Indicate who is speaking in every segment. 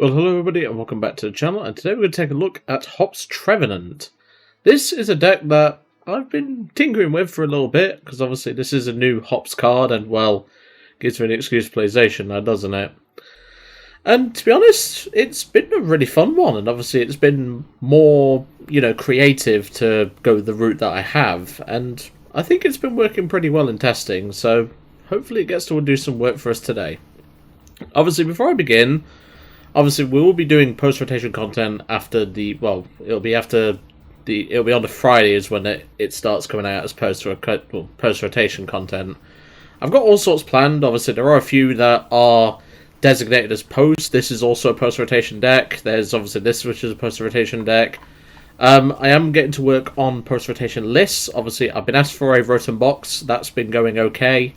Speaker 1: Well, hello everybody and welcome back to the channel, and today we're going to take a look at Hop's Trevenant. This is a deck that I've been tinkering with for a little bit, because obviously this is a new Hops card and, well, gives me an excuse to play Zacian now, doesn't it? And to be honest, it's been a really fun one, and obviously it's been more, creative to go the route that I have, and I think it's been working pretty well in testing, so hopefully it gets to do some work for us today. Obviously, before I begin, obviously, we will be doing post-rotation content after the, well, it'll be on the Friday is when it starts coming out as post-rotation content. I've got all sorts planned. Obviously, there are a few that are designated as post. This is also a post-rotation deck. There's obviously this, which is a post-rotation deck. I am getting to work on post-rotation lists. Obviously, I've been asked for a Rotom box. That's been going okay.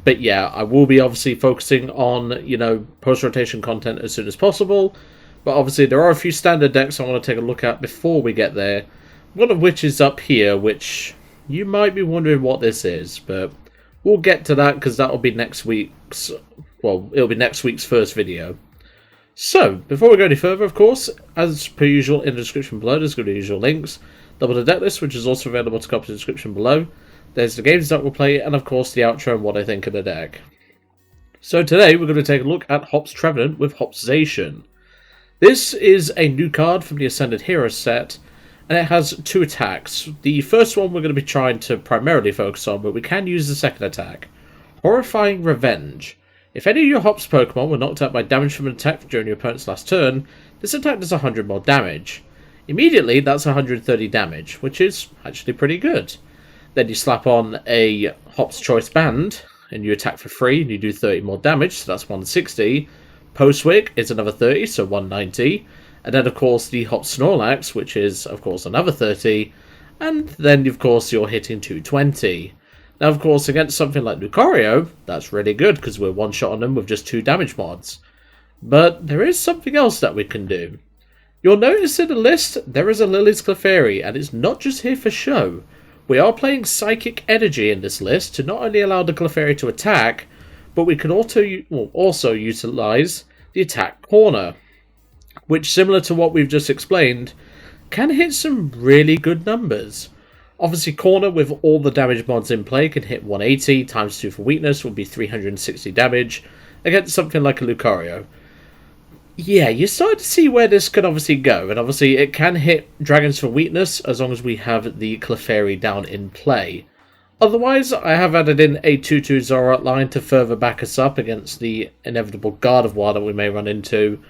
Speaker 1: But yeah, I will be obviously focusing on, post-rotation content as soon as possible. But obviously there are a few standard decks I want to take a look at before we get there. One of which is up here, which you might be wondering what this is. But we'll get to that because that'll be next week's, it'll be next week's first video. So, before we go any further, of course, as per usual in the description below, there's going to be usual links. Double the deck list, which is also available to copy in the description below. There's the games that we'll play, and of course the outro and what I think of the deck. So today we're going to take a look at Hop's Trevenant with Hop's Zacian. This is a new card from the Ascended Heroes set, and it has two attacks. The first one we're going to be trying to primarily focus on, but we can use the second attack. Horrifying Revenge. If any of your Hop's Pokemon were knocked out by damage from an attack during your opponent's last turn, this attack does 100 more damage. Immediately that's 130 damage, which is actually pretty good. Then you slap on a Hop's Choice Band, and you attack for free, and you do 30 more damage, so that's 160. Postwick is another 30, so 190. And then, of course, the Hop's Snorlax, which is, of course, another 30. And then, of course, you're hitting 220. Now, of course, against something like Lucario, that's really good, because we're one-shot on them with just 2 damage mods. But there is something else that we can do. You'll notice in the list, there is a Lillie's Clefairy, and it's not just here for show. We are playing Psychic Energy in this list to not only allow the Clefairy to attack, but we can also utilise the attack corner, which, similar to what we've just explained, can hit some really good numbers. Obviously, corner with all the damage mods in play can hit 180, times 2 for weakness would be 360 damage, against something like a Lucario. Yeah, you start to see where this could obviously go, and obviously it can hit dragons for weakness as long as we have the Clefairy down in play. Otherwise, I have added in a 2-2 Zoroark line to further back us up against the inevitable Gardevoir that we may run into.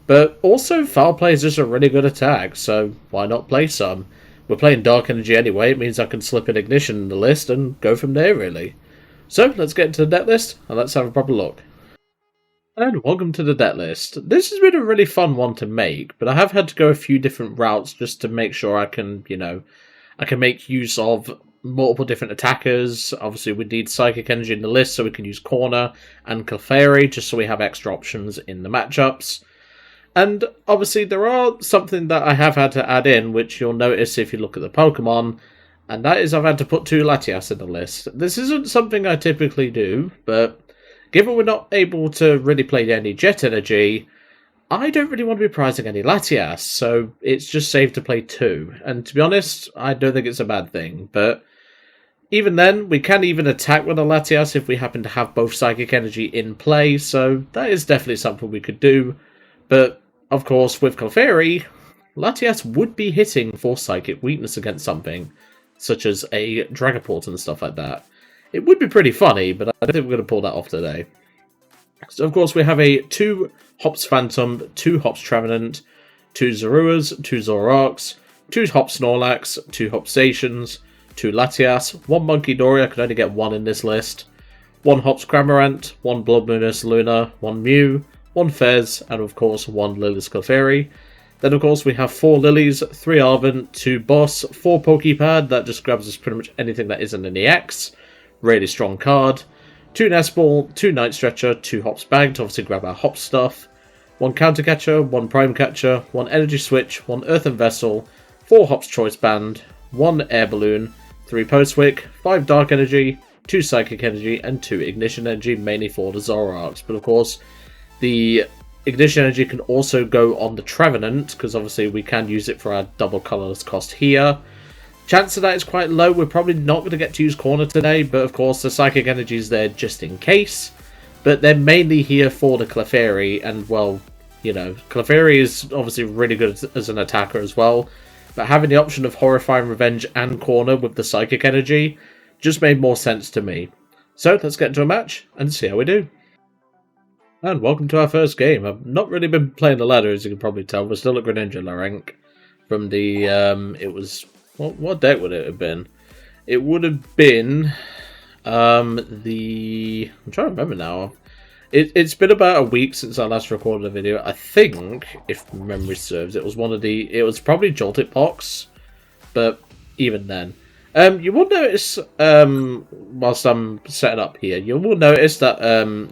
Speaker 1: But also, Foul Play is just a really good attack, so why not play some? We're playing Dark Energy anyway, it means I can slip an Ignition in the list and go from there really. So, let's get into the deck list and let's have a proper look. And welcome to the deck list. This has been a really fun one to make, but I have had to go a few different routes just to make sure I can, I can make use of multiple different attackers. Obviously, we need Psychic Energy in the list so we can use Corner and Clefairy just so we have extra options in the matchups. And obviously, there are something that I have had to add in, which you'll notice if you look at the Pokemon, and that is I've had to put 2 Latias in the list. This isn't something I typically do, but given we're not able to really play any Jet Energy, I don't really want to be prizing any Latias, so it's just safe to play 2. And to be honest, I don't think it's a bad thing, but even then, we can even attack with a Latias if we happen to have both Psychic Energy in play, so that is definitely something we could do. But, of course, with Clefairy, Latias would be hitting for Psychic Weakness against something, such as a Dragapult and stuff like that. It would be pretty funny, but I don't think we're going to pull that off today. So, of course, we have a 2 Hops Phantump, 2 Hops Trevenant, 2 Zoruas, 2 Zoroarks, 2 Hops Snorlax, 2 Hops Zacians, 2 Latias, 1 Munkidori, I could only get 1 in this list, 1 Hops Cramorant, 1 Bloodmoon Ursaluna, 1 Mew, 1 Fez, and of course 1 Lillie's Clefairy. Then, of course, we have 4 Lillies, 3 Arven, 2 Boss, 4 Poké Pad, that just grabs us pretty much anything that isn't an EX. Really strong card. 2 Nest Ball, 2 Night Stretcher, 2 Hops Bag to obviously grab our Hop stuff. 1 Counter Catcher, 1 Prime Catcher, 1 Energy Switch, 1 Earthen Vessel, 4 Hops Choice Band, 1 Air Balloon, 3 Postwick, 5 Dark Energy, 2 Psychic Energy, and 2 Ignition Energy, mainly for the Zoroarks. But of course, the Ignition Energy can also go on the Trevenant, because obviously we can use it for our double colourless cost here. Chance of that is quite low. We're probably not going to get to use Corner today, but of course the Psychic Energy is there just in case. But they're mainly here for the Clefairy, and well, you know, Clefairy is obviously really good as an attacker as well. But having the option of Horrifying Revenge and Corner with the Psychic Energy just made more sense to me. So let's get into a match and see how we do. And welcome to our first game. I've not really been playing the ladder, as you can probably tell. We're still at Greninja rank from the, it was, what deck would it have been? It would have been, I'm trying to remember now. It's been about a week since I last recorded a video. I think, if memory serves, it was it was probably Joltik Pox, but even then. You will notice, whilst I'm setting up here, you will notice that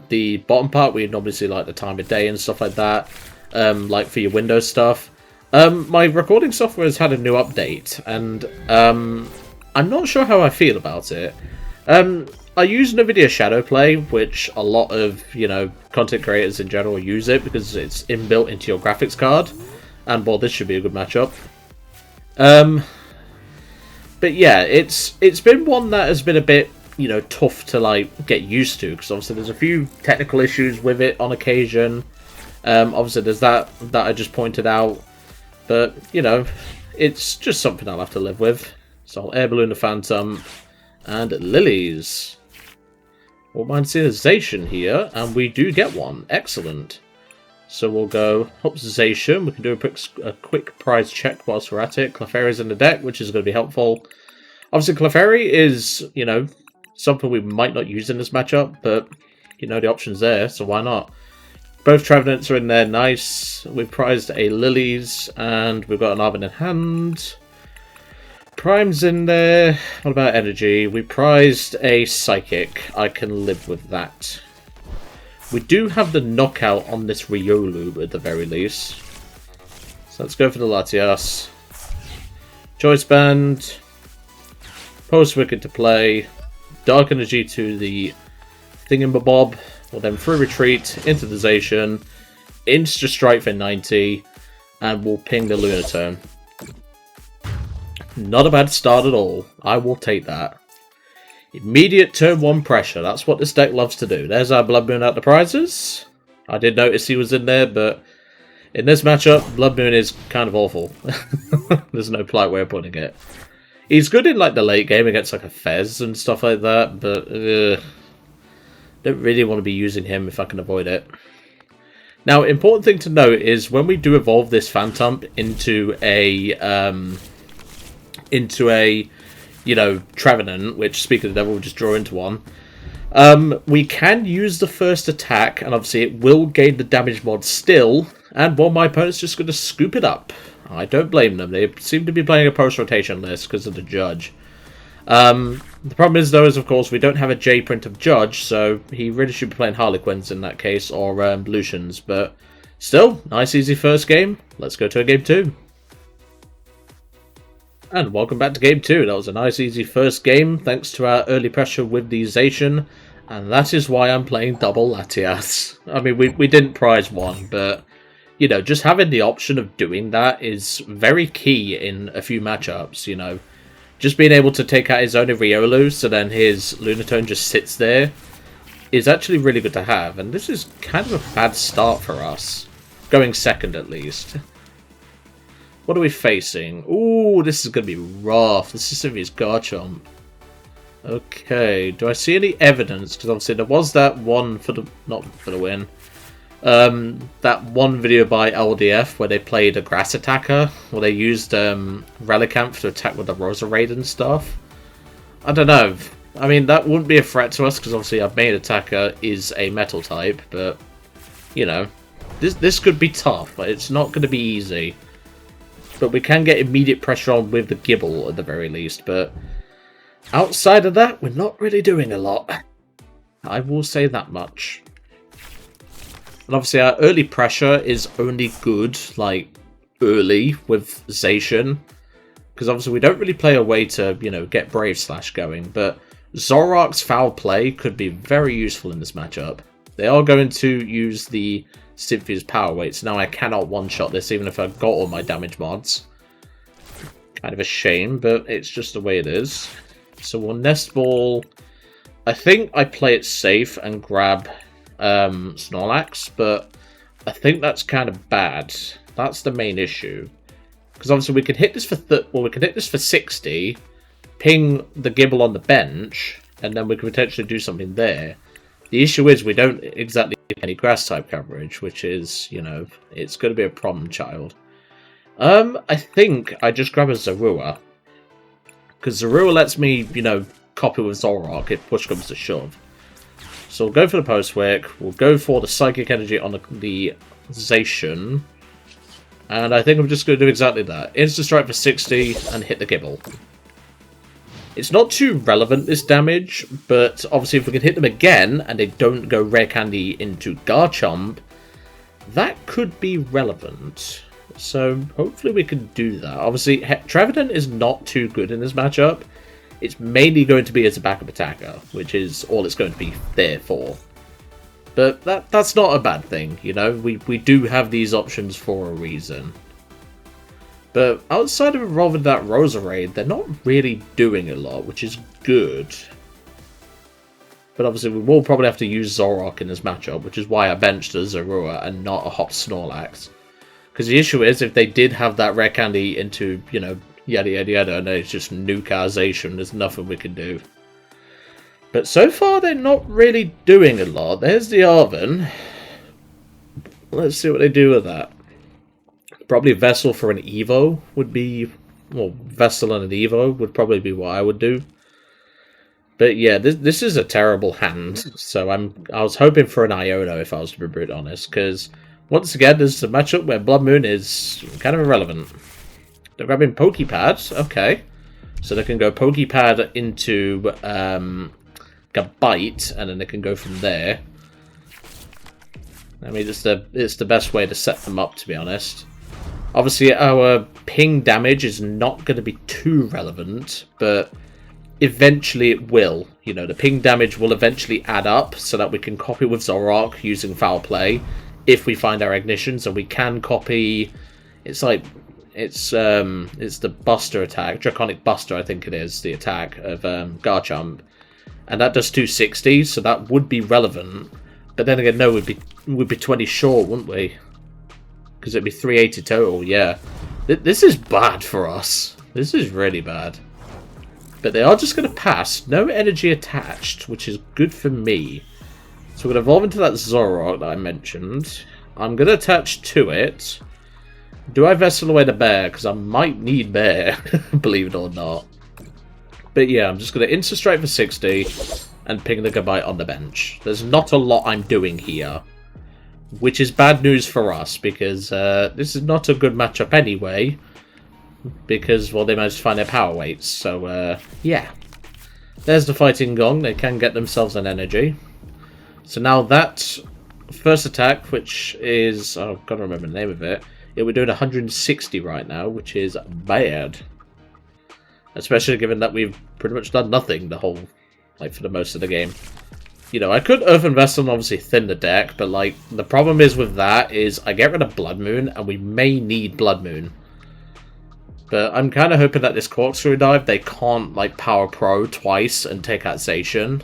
Speaker 1: the bottom part where you normally see like the time of day and stuff like that, like for your Windows stuff, my recording software has had a new update, and I'm not sure how I feel about it. I use NVIDIA Shadowplay, which a lot of, you know, content creators in general use it because it's inbuilt into your graphics card, and well, this should be a good matchup. But yeah, it's been one that has been a bit, you know, tough to like get used to, because obviously there's a few technical issues with it on occasion. Obviously there's that I just pointed out, but you know, it's just something I'll have to live with. So I'll Air Balloon the Phantump and Lilies. Won't mind seeing a Zacian here, and we do get one. Excellent. So we'll go Hops Zacian. We can do a quick prize check whilst we're at it. Clefairy's in the deck, which is going to be helpful. Obviously, Clefairy is, you know, something we might not use in this matchup, but, you know, the option's there, so why not? Both Trevenants are in there, nice. We've prized a Lilies, and we've got an Arven in hand. Prime's in there. What about Energy? We prized a Psychic. I can live with that. We do have the knockout on this Riolu at the very least. So let's go for the Latias. Choice Band. Post Wicked to play. Dark Energy to the Thingamabob. We'll then free retreat into the Zacian. Insta Strike for 90. And we'll ping the Lunatone. Not a bad start at all. I will take that. Immediate turn 1 pressure. That's what this deck loves to do. There's our Bloodmoon at the prizes. I did notice he was in there, but in this matchup, Bloodmoon is kind of awful. There's no polite way of putting it. He's good in like the late game against like a Fez and stuff like that, but don't really want to be using him if I can avoid it. Now, important thing to note is when we do evolve this Phantump into a you know, Trevenant, which, speaking of the devil, we'll just draw into one. We can use the first attack, and obviously it will gain the damage mod still, and well, my opponent's just going to scoop it up. I don't blame them. They seem to be playing a post-rotation list because of the Judge. The problem is, though, is of course we don't have a J print of Judge, so he really should be playing Harlequins in that case, or Lucians, but still, nice easy first game. Let's go to a game 2. And welcome back to Game 2. That was a nice easy first game, thanks to our early pressure with the Zacian, and that is why I'm playing double Latias. I mean, we didn't prize one, but, you know, just having the option of doing that is very key in a few matchups, you know. Just being able to take out his own Riolu, so then his Lunatone just sits there, is actually really good to have, and this is kind of a bad start for us. Going second, at least. What are we facing? Ooh, this is going to be rough. This is Sylvia's Garchomp. Okay, do I see any evidence? Because obviously there was that one for the... not for the win. That one video by LDF where they played a grass attacker. Where they used Relicanth to attack with the Roserade and stuff. I don't know. I mean, that wouldn't be a threat to us because obviously our main attacker is a metal type. But, you know, this could be tough. But it's not going to be easy. But we can get immediate pressure on with the Gibble at the very least. But outside of that, we're not really doing a lot. I will say that much. And obviously our early pressure is only good, like, early with Zacian. Because obviously we don't really play a way to, you know, get Brave Slash going. But Zoroark's Foul Play could be very useful in this matchup. They are going to use the Cynthia's power weight, so now I cannot one-shot this even if I got all my damage mods. Kind of a shame, but it's just the way it is. So we'll Nest Ball. I think I play it safe and grab Snorlax, but I think that's kind of bad. That's the main issue. Because obviously we could hit this for we could hit this for 60, ping the Gibble on the bench, and then we could potentially do something there. The issue is we don't exactly get any grass type coverage, which is, you know, it's going to be a problem child. I think I just grab a Zorua. Because Zorua lets me, you know, copy with Zoroark if push comes to shove. So we'll go for the Post-Wick. We'll go for the Psychic Energy on the Zacian. And I think I'm just going to do exactly that. Instant Strike for 60 and hit the Gibble. It's not too relevant, this damage, but obviously if we can hit them again and they don't go Rare Candy into Garchomp, that could be relevant. So hopefully we can do that. Obviously, Trevenant is not too good in this matchup. It's mainly going to be as a backup attacker, which is all it's going to be there for. But that's not a bad thing, you know? We do have these options for a reason. But outside of evolving that Roserade, they're not really doing a lot, which is good. But obviously we will probably have to use Zoroark in this matchup, which is why I benched a Zorua and not a Hop Snorlax. Because the issue is, if they did have that Rare Candy into, you know, yada yada yada, and it's just nukeization, there's nothing we can do. But so far, they're not really doing a lot. There's the Arven. Let's see what they do with that. Probably Vessel for an Evo would be... Well, Vessel and an Evo would probably be what I would do. But yeah, this is a terrible hand. So I was hoping for an Iono, if I was to be brutally honest. Because, once again, this is a matchup where Bloodmoon is kind of irrelevant. They're grabbing Poké Pad. Okay. So they can go Poké Pad into... a bite, and then they can go from there. I mean, it's the best way to set them up, to be honest. Obviously, our ping damage is not going to be too relevant, but eventually it will. You know, the ping damage will eventually add up so that we can copy with Zoroark using Foul Play if we find our ignitions, and we can copy. It's like it's the Buster attack, Draconic Buster, I think it is the attack of Garchomp. And that does 260, so that would be relevant. But then again, no, we'd be 20 short, wouldn't we? Because it'd be 380 total, yeah. This is bad for us. This is really bad. But they are just going to pass. No energy attached, which is good for me. So we're going to evolve into that Zoroark that I mentioned. I'm going to attach to it. Do I Vessel away the Bear? Because I might need Bear, believe it or not. But yeah, I'm just going to Instant Strike for 60 and ping the Gabite on the bench. There's not a lot I'm doing here, which is bad news for us because this is not a good matchup anyway. Because, well, they managed to find their power weights. So, yeah. There's the Fighting Gong. They can get themselves an energy. So now that first attack, which is... Oh, I've got to remember the name of it. Yeah, we're doing 160 right now, which is bad. Especially given that we've pretty much done nothing the whole, like, for the most of the game. You know, I could Earthen Vessel and obviously thin the deck, but, like, the problem is with that is I get rid of Bloodmoon, and we may need Bloodmoon. But I'm kind of hoping that this Corkscrew Dive, they can't, like, Power Pro twice and take out Zacian.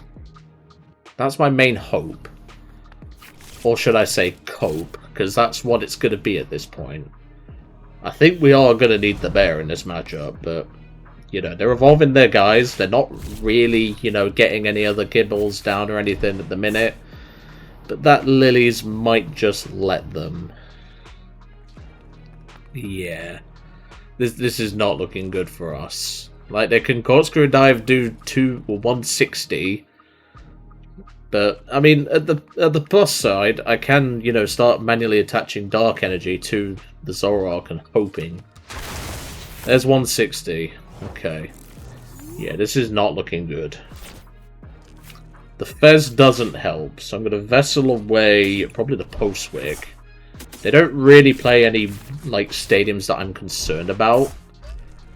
Speaker 1: That's my main hope. Or should I say cope, because that's what it's going to be at this point. I think we are going to need the Bear in this matchup, but... You know, they're evolving their guys. They're not really, you know, getting any other Gibbles down or anything at the minute. But that Lillies might just let them. Yeah. This is not looking good for us. Like, they can Corkscrew Dive do 160. But, I mean, at the plus side, I can, you know, start manually attaching Dark Energy to the Zoroark and hoping. There's 160. Okay. Yeah, this is not looking good. The Fez doesn't help, so I'm going to Vessel away probably the Post-Wick. They don't really play any, like, stadiums that I'm concerned about.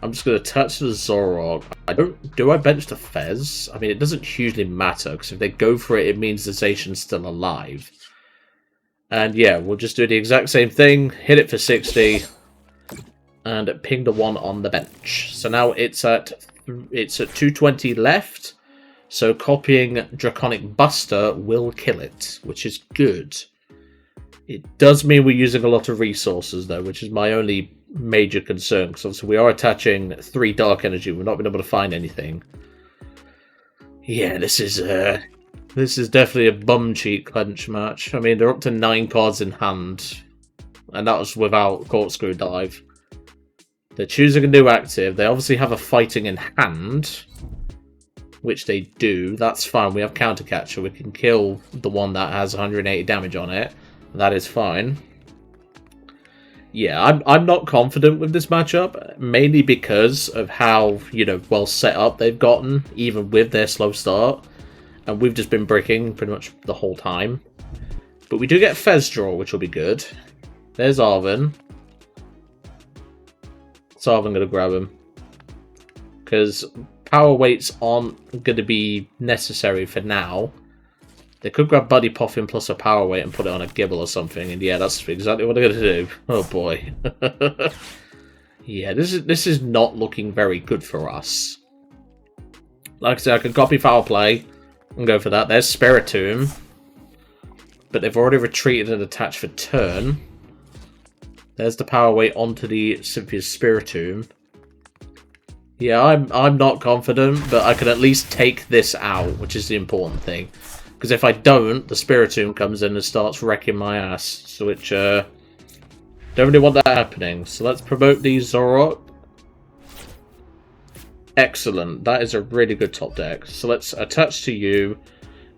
Speaker 1: I'm just going to touch the Zoroark. Do I bench the Fez? I mean, it doesn't hugely matter, because if they go for it, it means the Zacian's still alive. And yeah, we'll just do the exact same thing, hit it for 60, and ping the one on the bench. So now it's at 220 left, so copying Draconic Buster will kill it, which is good. It does mean we're using a lot of resources though, which is my only major concern, because obviously we are attaching 3 Dark Energy, we're not been able to find anything. Yeah, this is definitely a bum cheek clench match. I mean, they're up to 9 cards in hand, and that was without Corkscrew Dive. They're choosing a new active. They obviously have a fighting in hand, which they do. That's fine. We have Counter Catcher. We can kill the one that has 180 damage on it. That is fine. Yeah, I'm not confident with this matchup, mainly because of how, you know, well set up they've gotten, even with their slow start. And we've just been bricking pretty much the whole time. But we do get Fez draw, which will be good. There's Arven. So I'm going to grab him. Because power weights aren't going to be necessary for now. They could grab Buddy Poffin plus a power weight and put it on a Gibble or something. And yeah, that's exactly what they're going to do. Oh boy. Yeah, this is not looking very good for us. Like I said, I can copy Foul Play and go for that. There's Spiritomb. But they've already retreated and attached for turn. There's the power weight onto the Cynthia's Spiritomb. Yeah, I'm not confident, but I can at least take this out, which is the important thing. Because if I don't, the Spiritomb comes in and starts wrecking my ass. So which, don't really want that happening. So let's promote the Zoroark. Excellent. That is a really good top deck. So let's attach to you.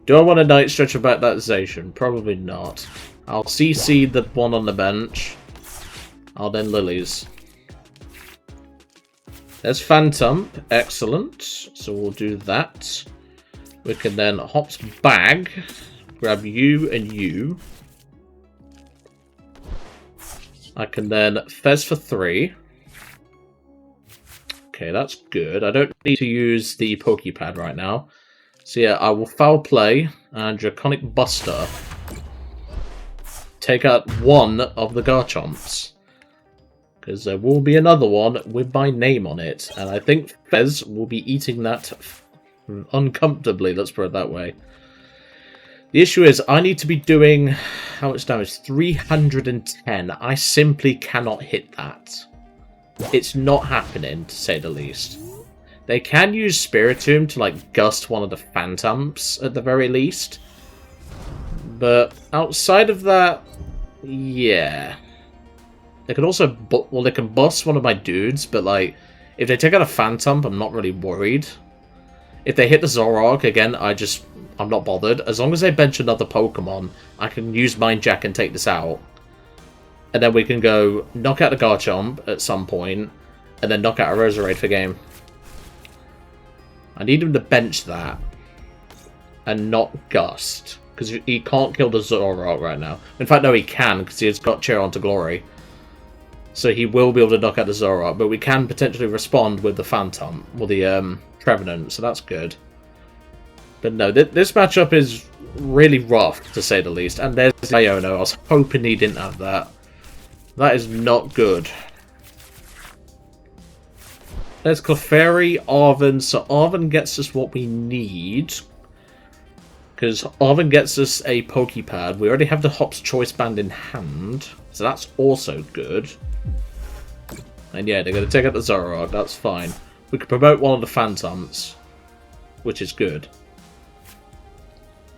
Speaker 1: Do I want a Night Stretcher back that Zacian? Probably not. I'll CC the one on the bench. I'll then Lilies. There's Phantump. Excellent. So we'll do that. We can then Hops Bag. Grab you and you. I can then Fez for 3. Okay, that's good. I don't need to use the Poké Pad right now. So yeah, I will Foul Play and Draconic Buster. Take out one of the Garchomps. Because there will be another one with my name on it. And I think Fez will be eating that uncomfortably, let's put it that way. The issue is, I need to be doing... How much damage? 310. I simply cannot hit that. It's not happening, to say the least. They can use Spiritomb to, like, gust one of the Phantumps, at the very least. But outside of that, yeah. They can also, well, they can bust one of my dudes, but, like, if they take out a Phantump, I'm not really worried. If they hit the Zoroark, again, I'm not bothered. As long as they bench another Pokemon, I can use Mind Jack and take this out. And then we can go knock out the Garchomp at some point, and then knock out a Roserade for game. I need him to bench that, and not Gust, because he can't kill the Zoroark right now. In fact, no, he can, because he has got Cheer onto Glory. So he will be able to knock out the Zoroark, but we can potentially respond with the Phantump, or the Trevenant, so that's good. But no, this matchup is really rough, to say the least. And there's Iono. I was hoping he didn't have that. That is not good. There's Clefairy, Arven. So Arven gets us what we need. Because Arven gets us a Poké Pad. We already have the Hop's Choice Band in hand. So that's also good. And yeah, they're going to take out the Zoroark. That's fine. We can promote one of the Phantumps, which is good.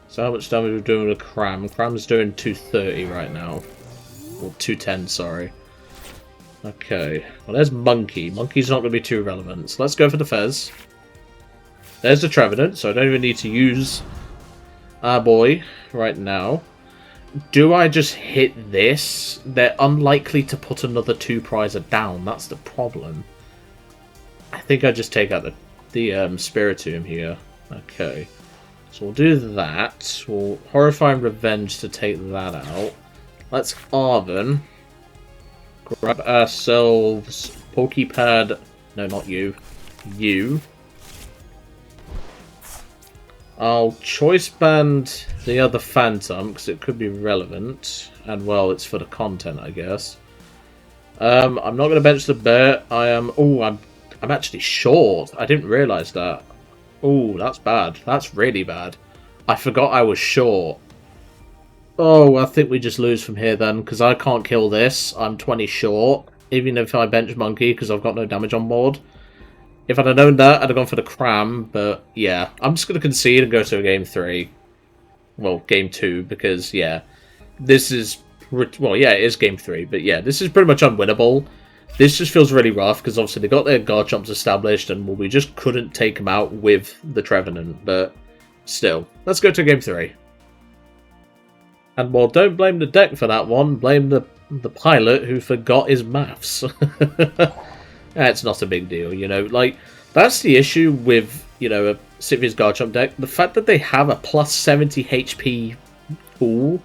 Speaker 1: So how much damage are we doing with Cram? Cram's doing 230 right now. Or 210, sorry. Okay. Well, there's Monkey. Monkey's not going to be too relevant. So let's go for the Fez. There's the Trevenant, so I don't even need to use our boy right now. Do I just hit this? They're unlikely to put another 2-prizer down. That's the problem. I think I just take out the Spiritomb here. Okay. So we'll do that. We'll Horrifying Revenge to take that out. Let's Arven. Grab ourselves Poké Pad. No, not you. You. I'll choice band the other Phantump because it could be relevant. And, well, it's for the content, I guess. I'm not going to bench the bear. I am... Oh, I'm actually short. I didn't realise that. Oh, that's bad. That's really bad. I forgot I was short. Oh, I think we just lose from here then, because I can't kill this. I'm 20 short, even if I bench Monkey, because I've got no damage on board. If I'd have known that, I'd have gone for the Cram, but yeah. I'm just going to concede and go to a game 3. Well, game 2, because, yeah. This is... Well, yeah, it is game 3, but yeah, this is pretty much unwinnable. This just feels really rough, because obviously they got their Garchomps established, and well, we just couldn't take them out with the Trevenant, but still. Let's go to game 3. And, well, don't blame the deck for that one. Blame the pilot who forgot his maths. It's not a big deal, you know. Like, that's the issue with, you know, a Siphia's Garchomp deck. The fact that they have a plus 70 HP pool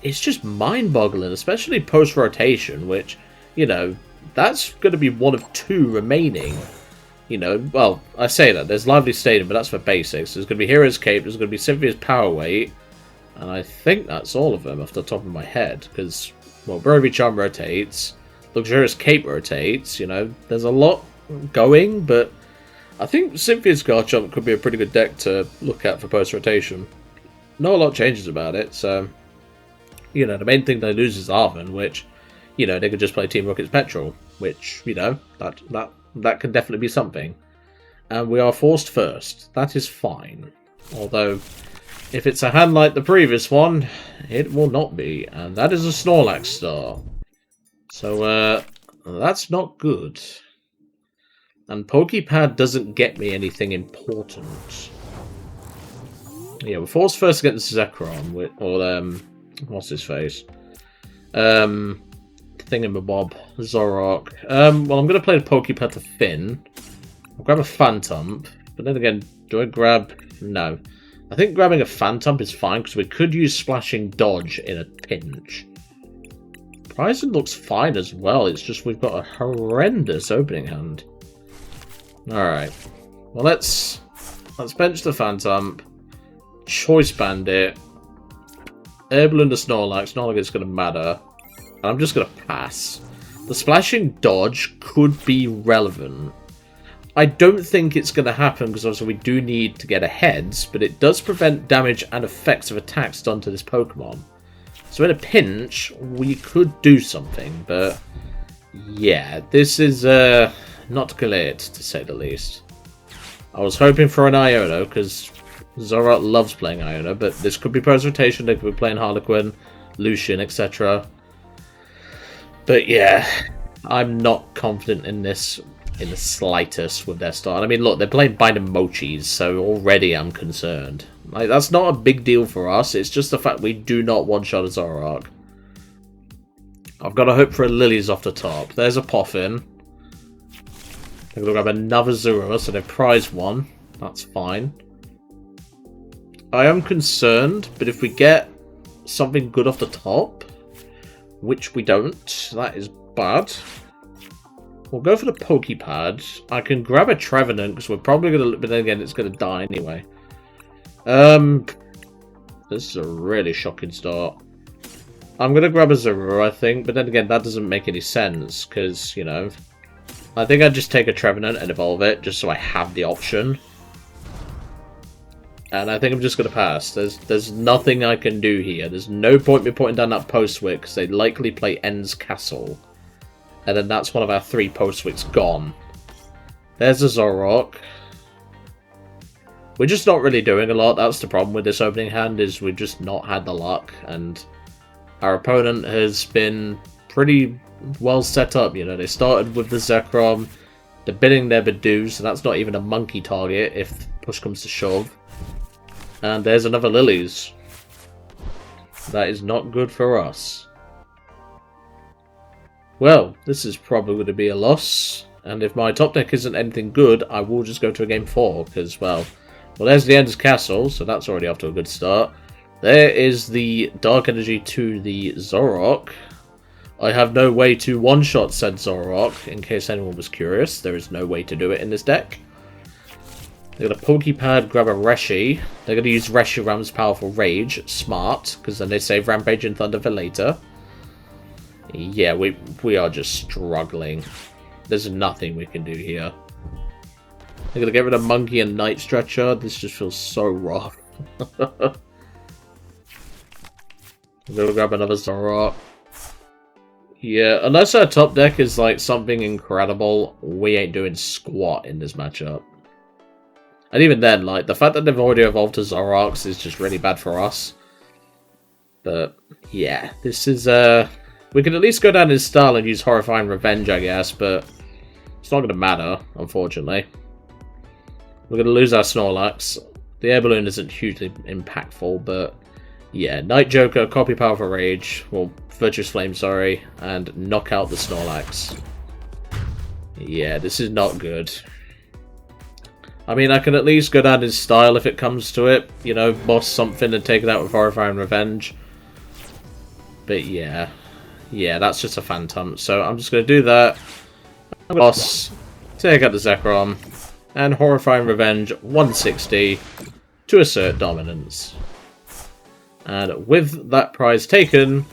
Speaker 1: is just mind-boggling, especially post-rotation, which, you know, that's going to be one of 2 remaining. You know, well, I say that. There's Lively Stadium, but that's for basics. There's going to be Hero's Cape, there's going to be Siphia's Power Weight, and I think that's all of them off the top of my head, because, well, Brovy Charm rotates, Luxurious Cape rotates, you know, there's a lot going, but I think Siphia's Garchomp could be a pretty good deck to look at for post-rotation. Not a lot changes about it, so, you know, the main thing they lose is Arven, which, you know, they could just play Team Rocket's Petrol, which, you know, that could definitely be something. And we are forced first. That is fine. Although, if it's a hand like the previous one, it will not be. And that is a Snorlax star. So, that's not good. And Poké Pad doesn't get me anything important. Yeah, we're forced first against Zekrom, or, what's his face? Thingamabob, Zoroark. Well, I'm going to play the Poké Pad to Finn. I'll grab a Phantump, but then again, do I grab... No. I think grabbing a Phantump is fine, because we could use Splashing Dodge in a pinch. Prison looks fine as well, it's just we've got a horrendous opening hand. Alright. Well, let's bench the Phantump, Choice Bandit, Airballoon the Snorlax, not like it's going to matter. And I'm just going to pass. The Splashing Dodge could be relevant. I don't think it's going to happen because obviously we do need to get ahead, but it does prevent damage and effects of attacks done to this Pokemon. So in a pinch, we could do something, but yeah, this is not great, to say the least. I was hoping for an Iono because Zoroark loves playing Iono, but this could be post-rotation, they could be playing Harlequin, Lucian, etc. But yeah, I'm not confident in this in the slightest with their start. I mean, look, they're playing Mochis, so already I'm concerned. Like, that's not a big deal for us. It's just the fact we do not one-shot a Zoroark. I've got to hope for a Lillie's off the top. There's a Poffin. I'm going to grab another Zorua, so they've prized one. That's fine. I am concerned, but if we get something good off the top, which we don't, that is bad. We'll go for the Poké Pad. I can grab a Trevenant, because we're probably going to... But then again, it's going to die anyway. This is a really shocking start. I'm going to grab a Zorua, I think. But then again, that doesn't make any sense, because, you know... I think I'd just take a Trevenant and evolve it, just so I have the option. And I think I'm just going to pass. There's nothing I can do here. There's no point me putting down that Post-Wick, because they likely play End's Castle. And then that's one of our 3 Post-Wicks gone. There's a Zoroark. We're just not really doing a lot. That's the problem with this opening hand, is we've just not had the luck. And our opponent has been pretty well set up. You know, they started with the Zekrom. They're bidding their Bidoof, so that's not even a monkey target if push comes to shove. And there's another Lillie's. That is not good for us. Well, this is probably going to be a loss. And if my top deck isn't anything good, I will just go to a game 4. Because, well, there's the End's Castle, so that's already off to a good start. There is the Dark Energy to the Zoroark. I have no way to one-shot said Zoroark, in case anyone was curious. There is no way to do it in this deck. They're going to Poké Pad, grab a Reshi. They're going to use Reshiram's powerful Rage. Smart, because then they save Rampage and Thunder for later. Yeah, we are just struggling. There's nothing we can do here. They're going to get rid of Monkey and Night Stretcher. This just feels so rough. I'm going to grab another Zoroark. Yeah, unless our top deck is like something incredible, we ain't doing squat in this matchup. And even then, like, the fact that they've already evolved to Zoroarks is just really bad for us. But, yeah, this is, we can at least go down in style and use Horrifying Revenge, I guess, but it's not going to matter, unfortunately. We're going to lose our Snorlax. The Air Balloon isn't hugely impactful, but yeah, Night Joker, copy Powerful Rage, well, Virtuous Flame, sorry, and knock out the Snorlax. Yeah, this is not good. I mean, I can at least go down in style if it comes to it, you know, boss something and take it out with Horrifying Revenge. But yeah, that's just a Phantump, so I'm just going to do that. Boss, take out the Zekrom, and Horrifying Revenge 160 to assert dominance. And with that prize taken,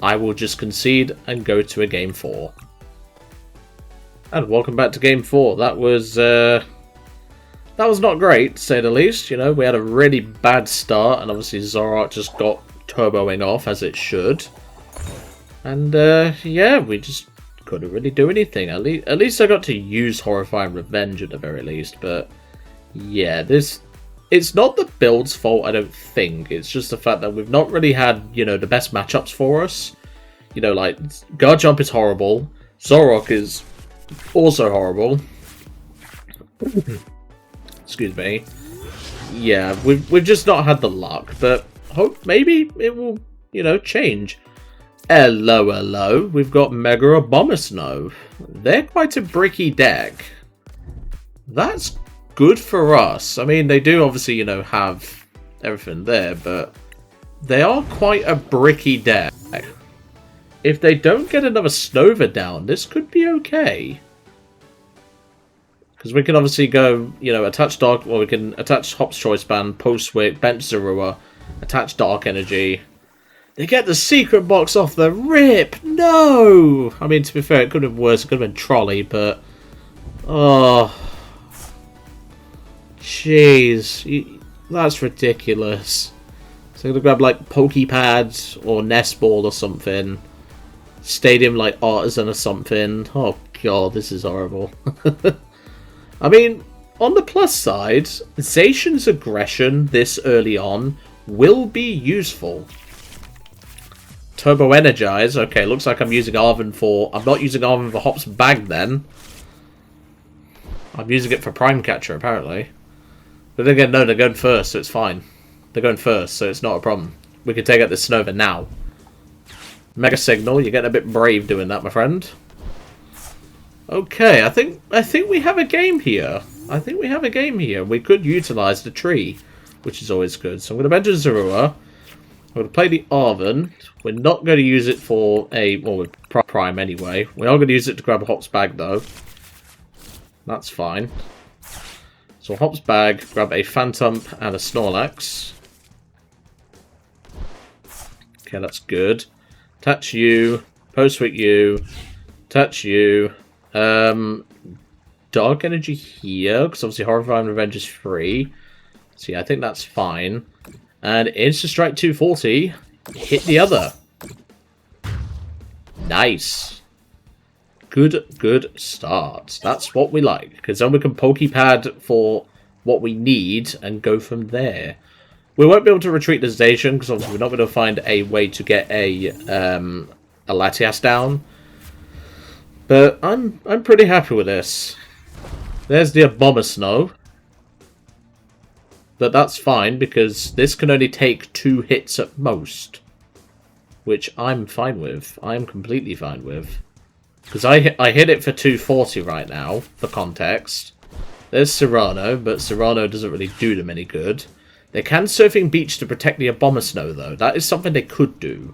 Speaker 1: I will just concede and go to a Game 4. And welcome back to Game 4. That was not great, to say the least. You know, we had a really bad start, and obviously Zoroark just got turboing off, as it should. And, yeah, we just couldn't really do anything. At least I got to use Horrifying Revenge at the very least, but yeah, it's not the build's fault, I don't think. It's just the fact that we've not really had, you know, the best matchups for us. You know, like, Guard Jump is horrible. Zoroark is also horrible. Excuse me. Yeah, we've just not had the luck, but hope maybe it will, you know, change. Hello. We've got Mega Abomasnow. They're quite a bricky deck. That's good for us. I mean, they do obviously, you know, have everything there, but they are quite a bricky deck. If they don't get another Snova down, this could be okay. Because we can obviously go, you know, attach Dark, well, we can attach Hop's Choice Band, Post-Wick, bench Zorua, attach Dark Energy. They get the secret box off the rip! No! I mean, to be fair, it could have been worse. It could have been Trolley, but... oh... jeez. That's ridiculous. So I'm going to grab, like, Poké Pad or Nest Ball or something. Stadium, like, Artisan or something. Oh, God, this is horrible. I mean, on the plus side, Zacian's aggression this early on will be useful. Turbo Energize. Okay, looks like I'm using Arven for... I'm not using Arven for Hop's Bag, then. I'm using it for Prime Catcher, apparently. But then again, no, they're going first, so it's fine. They're going first, so it's not a problem. We can take out this Snova now. Mega Signal, you're getting a bit brave doing that, my friend. Okay, I think we have a game here. We could utilize the tree, which is always good. So I'm going to bench a Zorua. I'm going to play the Arven. We're not going to use it for a... well, with Prime anyway. We are going to use it to grab a Hop's Bag, though. That's fine. So Hop's Bag, grab a Phantump and a Snorlax. Okay, that's good. Touch you. Post-Wick you. Touch you. Dark Energy here, because obviously Horrifying Revenge is free. So yeah, I think that's fine. And Insta Strike 240. Hit the other. Nice. Good start. That's what we like. Because then we can Poké Pad for what we need and go from there. We won't be able to retreat the Zacian because obviously we're not going to find a way to get a Latias down. But I'm pretty happy with this. There's the Abomasnow. But that's fine because this can only take 2 hits at most. Which I'm fine with. I'm completely fine with. Because I hit it for 240 right now, for context. There's Serrano, but Serrano doesn't really do them any good. They can Surfing Beach to protect the Abomasnow, though. That is something they could do.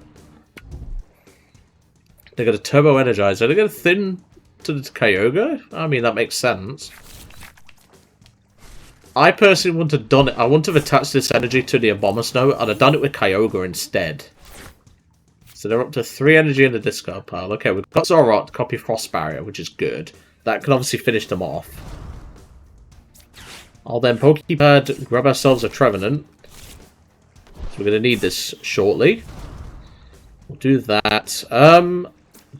Speaker 1: They're going to Turbo Energize. Are they going to Thin to the Kyogre? I mean, that makes sense. I personally wouldn't have done it. I wouldn't have attached this energy to the Abomasnow. I'd have done it with Kyogre instead. So they're up to 3 energy in the discard pile. Okay, we've got Zoroark to copy Frost Barrier, which is good. That can obviously finish them off. I'll then Poké Pad, grab ourselves a Trevenant. So we're going to need this shortly. We'll do that.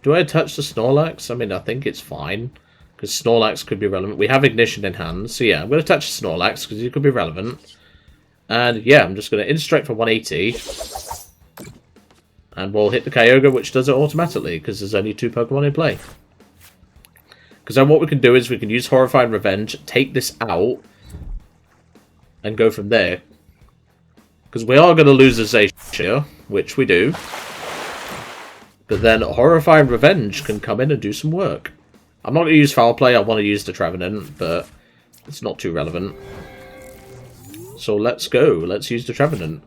Speaker 1: Do I attach the Snorlax? I mean, I think it's fine. Because Snorlax could be relevant. We have Ignition in hand. So yeah, I'm going to attach Snorlax because it could be relevant. And yeah, I'm just going to Instrate for 180. And we'll hit the Kyogre, which does it automatically because there's only 2 Pokemon in play. Because then what we can do is we can use Horrifying Revenge, take this out, and go from there. Because we are going to lose the Zacian, which we do. But then Horrifying Revenge can come in and do some work. I'm not going to use Foul Play, I want to use the Trevenant, but it's not too relevant. So let's go, let's use the Trevenant.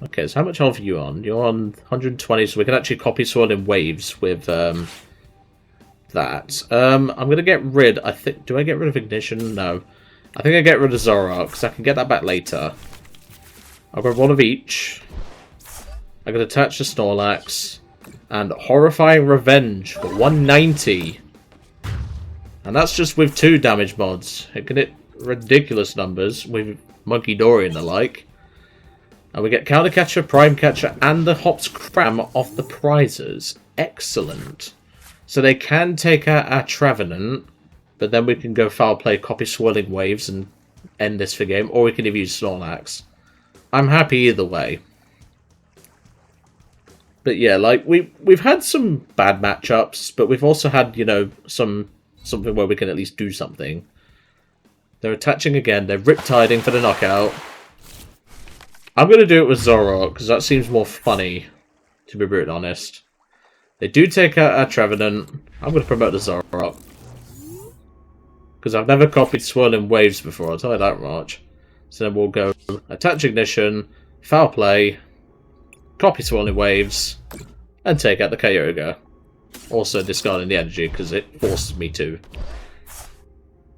Speaker 1: Okay, so how much health are you on? You're on 120, so we can actually copy Swirl in waves with that. I'm going to get rid, I think, do I get rid of Ignition? No. I think I get rid of Zoroark, because I can get that back later. I'll grab one of each. I'm going to attach the Snorlax. And Horrifying Revenge for 190. And that's just with 2 damage mods. It can hit ridiculous numbers with Munkidori and the like. And we get Counter Catcher, Prime Catcher, and the Hops Cram off the prizes. Excellent. So they can take out our Trevenant, but then we can go Foul Play, copy Swirling Waves, and end this for game. Or we can even use Snorlax. I'm happy either way. But yeah, like, we've had some bad matchups, but we've also had, you know, something where we can at least do something. They're attaching again. They're Riptiding for the knockout. I'm going to do it with Zoroark, because that seems more funny, to be brutally honest. They do take out our Trevenant. I'm going to promote the Zoroark. Because I've never copied Swirling Waves before, I'll tell you that much. So then we'll go Attach Ignition, Foul Play, copy Swirling Waves, and take out the Kyogre. Also discarding the energy, because it forces me to.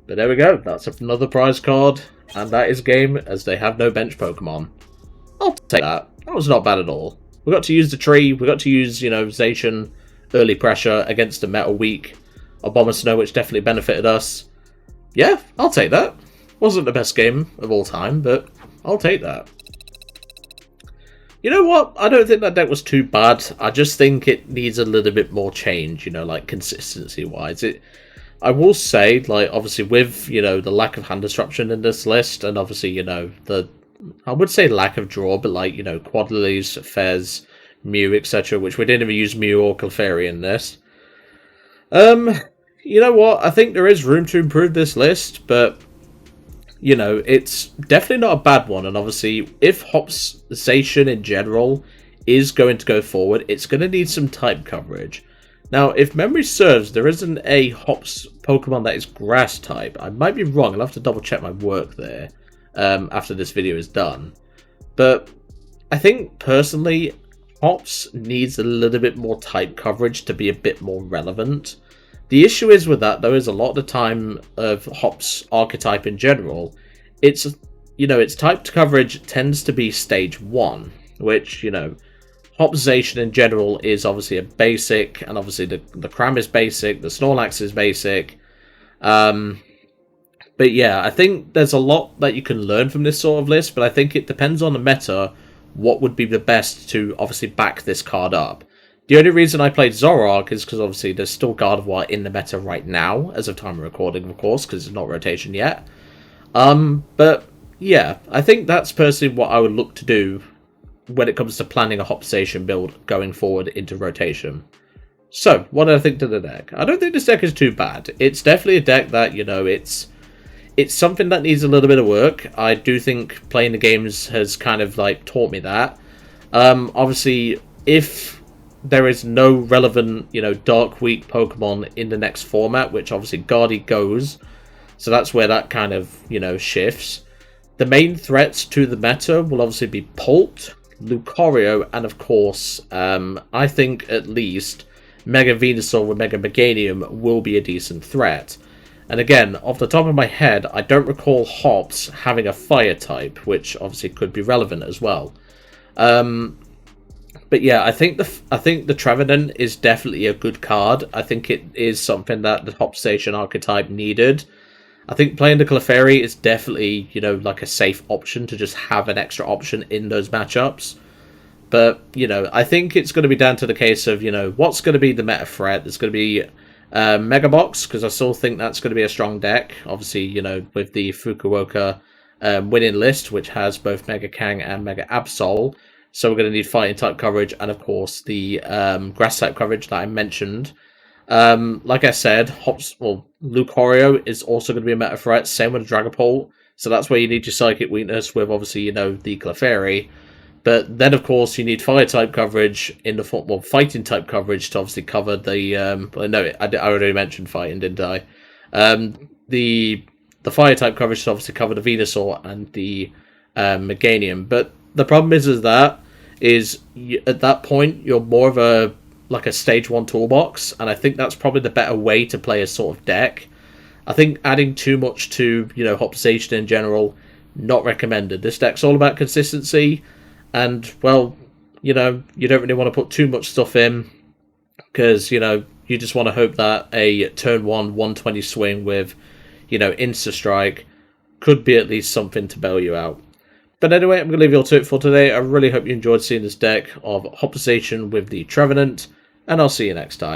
Speaker 1: But there we go, that's another prize card, and that is game, as they have no bench Pokemon. I'll take that. That was not bad at all. We got to use the tree, we got to use, you know, Zacian, early pressure against the Metal Weak Abomasnow, which definitely benefited us. Yeah, I'll take that. Wasn't the best game of all time, but I'll take that. You know what? I don't think that deck was too bad. I just think it needs a little bit more change, you know, like consistency-wise. I will say, like, obviously with, you know, the lack of hand disruption in this list, and obviously, you know, I would say lack of draw, but like, you know, Quadlilies, Fez, Mew, etc., which we didn't even use Mew or Clefairy in this. You know what? I think there is room to improve this list, but, you know, it's definitely not a bad one. And obviously, if Hops Zacian in general is going to go forward, it's going to need some type coverage. Now, if memory serves, there isn't a Hops Pokemon that is Grass type. I might be wrong. I'll have to double check my work there after this video is done. But I think, personally, Hops needs a little bit more type coverage to be a bit more relevant. The issue is with that, though, is a lot of the time of Hops archetype in general, it's, you know, its type coverage tends to be stage 1, which, you know, Hops Zacian in general is obviously a basic, and obviously the Cram is basic, the Snorlax is basic. But yeah, I think there's a lot that you can learn from this sort of list, but I think it depends on the meta what would be the best to obviously back this card up. The only reason I played Zoroark is because obviously there's still Gardevoir in the meta right now, as of time of recording, of course, because it's not rotation yet. But yeah, I think that's personally what I would look to do when it comes to planning a Hops Zacian build going forward into rotation. So, what do I think to the deck? I don't think this deck is too bad. It's definitely a deck that, you know, it's something that needs a little bit of work. I do think playing the games has kind of, like, taught me that. Obviously, if there is no relevant, you know, Dark Weak Pokemon in the next format, which obviously Guardy goes, so that's where that kind of, you know, shifts. The main threats to the meta will obviously be Polt, Lucario, and of course, I think at least Mega Venusaur with Mega Meganium will be a decent threat. And again, off the top of my head, I don't recall Hops having a fire type, which obviously could be relevant as well. But yeah, I think the Trevenant is definitely a good card. I think it is something that the Hop Station archetype needed. I think playing the Clefairy is definitely, you know, like a safe option to just have an extra option in those matchups. But, you know, I think it's going to be down to the case of, you know, what's going to be the meta threat. There's going to be Mega Box, because I still think that's going to be a strong deck. Obviously, you know, with the Fukuoka winning list, which has both Mega Kang and Mega Absol. So we're going to need fighting type coverage, and of course the grass type coverage that I mentioned. Like I said, Lucario is also going to be a meta threat. Same with Dragapult. So that's where you need your psychic weakness with, obviously, you know, the Clefairy. But then, of course, you need fire type coverage in the form, well, fighting type coverage to obviously cover the. I already mentioned fighting, didn't I? The fire type coverage to obviously cover the Venusaur and the Meganium. But the problem is that at that point you're more of a stage 1 toolbox, and I think that's probably the better way to play a sort of deck. I think adding too much to, you know, Hop Station in general, not recommended. This deck's all about consistency, and, well, you know, you don't really want to put too much stuff in, because, you know, you just want to hope that a turn 1 120 swing with, you know, Insta Strike could be at least something to bail you out. But anyway, I'm going to leave you all to it for today. I really hope you enjoyed seeing this deck of Hop Station with the Trevenant, and I'll see you next time.